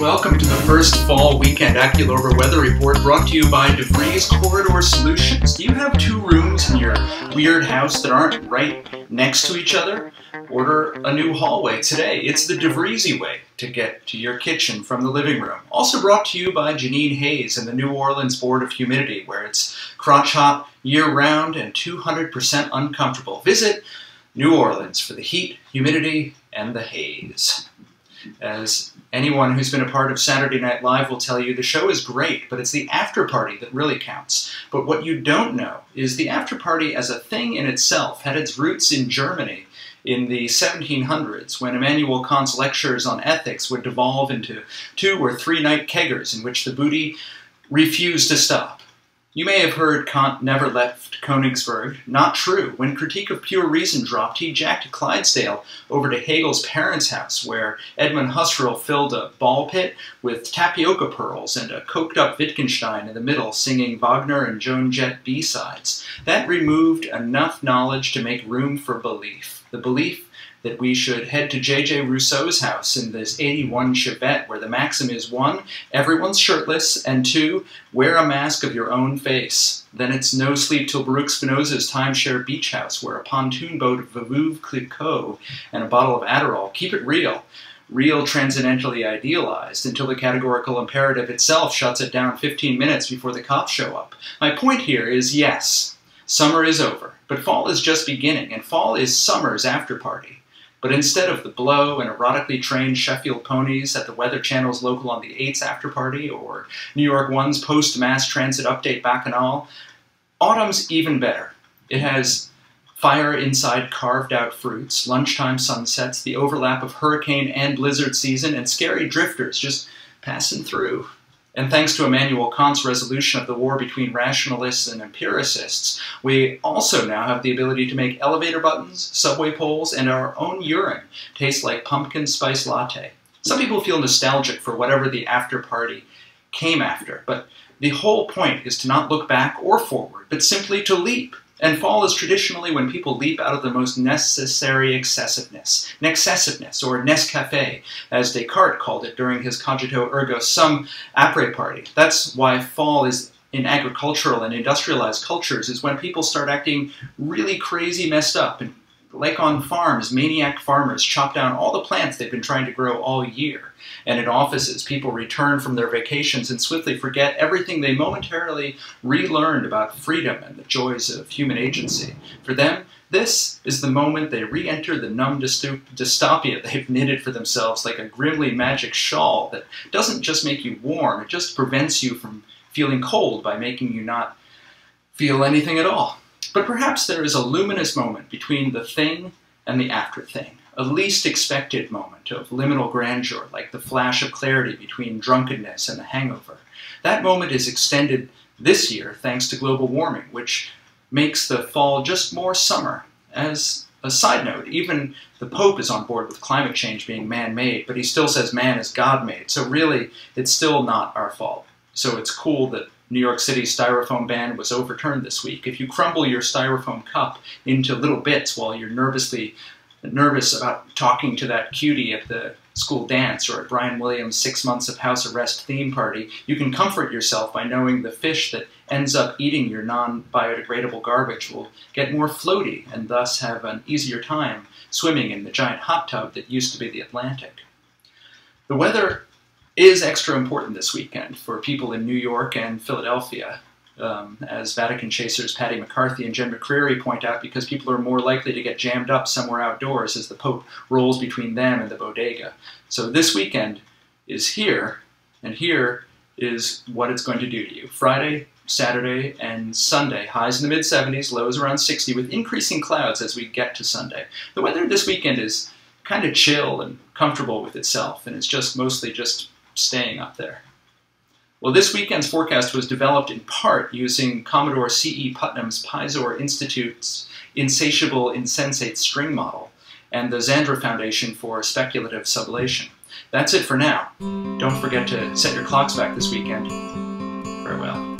Welcome to the first fall weekend Acculorber weather report brought to you by DeVries Corridor Solutions. Do you have two rooms in your weird house that aren't right next to each other? Order a new hallway today. It's the DeVriesy way to get to your kitchen from the living room. Also brought to you by Janine Hayes and the New Orleans Board of Humidity, where it's crotch hot year-round and 200% uncomfortable. Visit New Orleans for the heat, humidity, and the haze. As anyone who's been a part of Saturday Night Live will tell you, the show is great, but it's the after party that really counts. But what you don't know is the after party as a thing in itself had its roots in Germany in the 1700s, when Immanuel Kant's lectures on ethics would devolve into 2- or 3-night keggers in which the booty refused to stop. You may have heard Kant never left Königsberg. Not true. When Critique of Pure Reason dropped, he jacked Clydesdale over to Hegel's parents' house, where Edmund Husserl filled a ball pit with tapioca pearls and a coked-up Wittgenstein in the middle singing Wagner and Joan Jett B-sides. That removed enough knowledge to make room for belief. The belief that we should head to J.J. Rousseau's house in this 81 Chevette, where the maxim is 1, everyone's shirtless, and 2, wear a mask of your own face. Then it's no sleep till Baruch Spinoza's timeshare beach house, where a pontoon boat of Veuve Clicquot and a bottle of Adderall keep it real. Real transcendentally idealized, until the categorical imperative itself shuts it down 15 minutes before the cops show up. My point here is, yes, summer is over, but fall is just beginning, and fall is summer's after party. But instead of the blow and erotically trained Sheffield ponies at the Weather Channel's Local on the 8's after party, or New York One's post-mass transit update bacchanal, autumn's even better. It has fire inside carved-out fruits, lunchtime sunsets, the overlap of hurricane and blizzard season, and scary drifters just passing through. And thanks to Immanuel Kant's resolution of the war between rationalists and empiricists, we also now have the ability to make elevator buttons, subway poles, and our own urine taste like pumpkin spice latte. Some people feel nostalgic for whatever the after party came after, but the whole point is to not look back or forward, but simply to leap. And fall is traditionally when people leap out of the most necessary excessiveness. Nexessiveness, or Nescafé, as Descartes called it during his cogito ergo sum après party. That's why fall is in agricultural and industrialized cultures is when people start acting really crazy messed up. And like on farms, maniac farmers chop down all the plants they've been trying to grow all year. And in offices, people return from their vacations and swiftly forget everything they momentarily relearned about freedom and the joys of human agency. For them, this is the moment they re-enter the numb dystopia they've knitted for themselves like a grimly magic shawl that doesn't just make you warm, it just prevents you from feeling cold by making you not feel anything at all. But perhaps there is a luminous moment between the thing and the after thing, a least expected moment of liminal grandeur, like the flash of clarity between drunkenness and the hangover. That moment is extended this year thanks to global warming, which makes the fall just more summer. As a side note, even the Pope is on board with climate change being man-made, but he still says man is God-made, so really it's still not our fault. So it's cool that New York City's styrofoam ban was overturned this week. If you crumble your styrofoam cup into little bits while you're nervous about talking to that cutie at the school dance or at Brian Williams' 6 months of house arrest theme party, you can comfort yourself by knowing the fish that ends up eating your non-biodegradable garbage will get more floaty and thus have an easier time swimming in the giant hot tub that used to be the Atlantic. The weather is extra important this weekend for people in New York and Philadelphia, as Vatican chasers Patty McCarthy and Jen McCreary point out, because people are more likely to get jammed up somewhere outdoors as the Pope rolls between them and the bodega. So this weekend is here, and here is what it's going to do to you. Friday, Saturday, and Sunday, highs in the mid-70s, lows around 60, with increasing clouds as we get to Sunday. The weather this weekend is kind of chill and comfortable with itself, and it's just mostly just staying up there. Well, this weekend's forecast was developed in part using Commodore C.E. Putnam's Pizor Institute's Insatiable Insensate String Model and the Zandra Foundation for Speculative Sublation. That's it for now. Don't forget to set your clocks back this weekend. Farewell.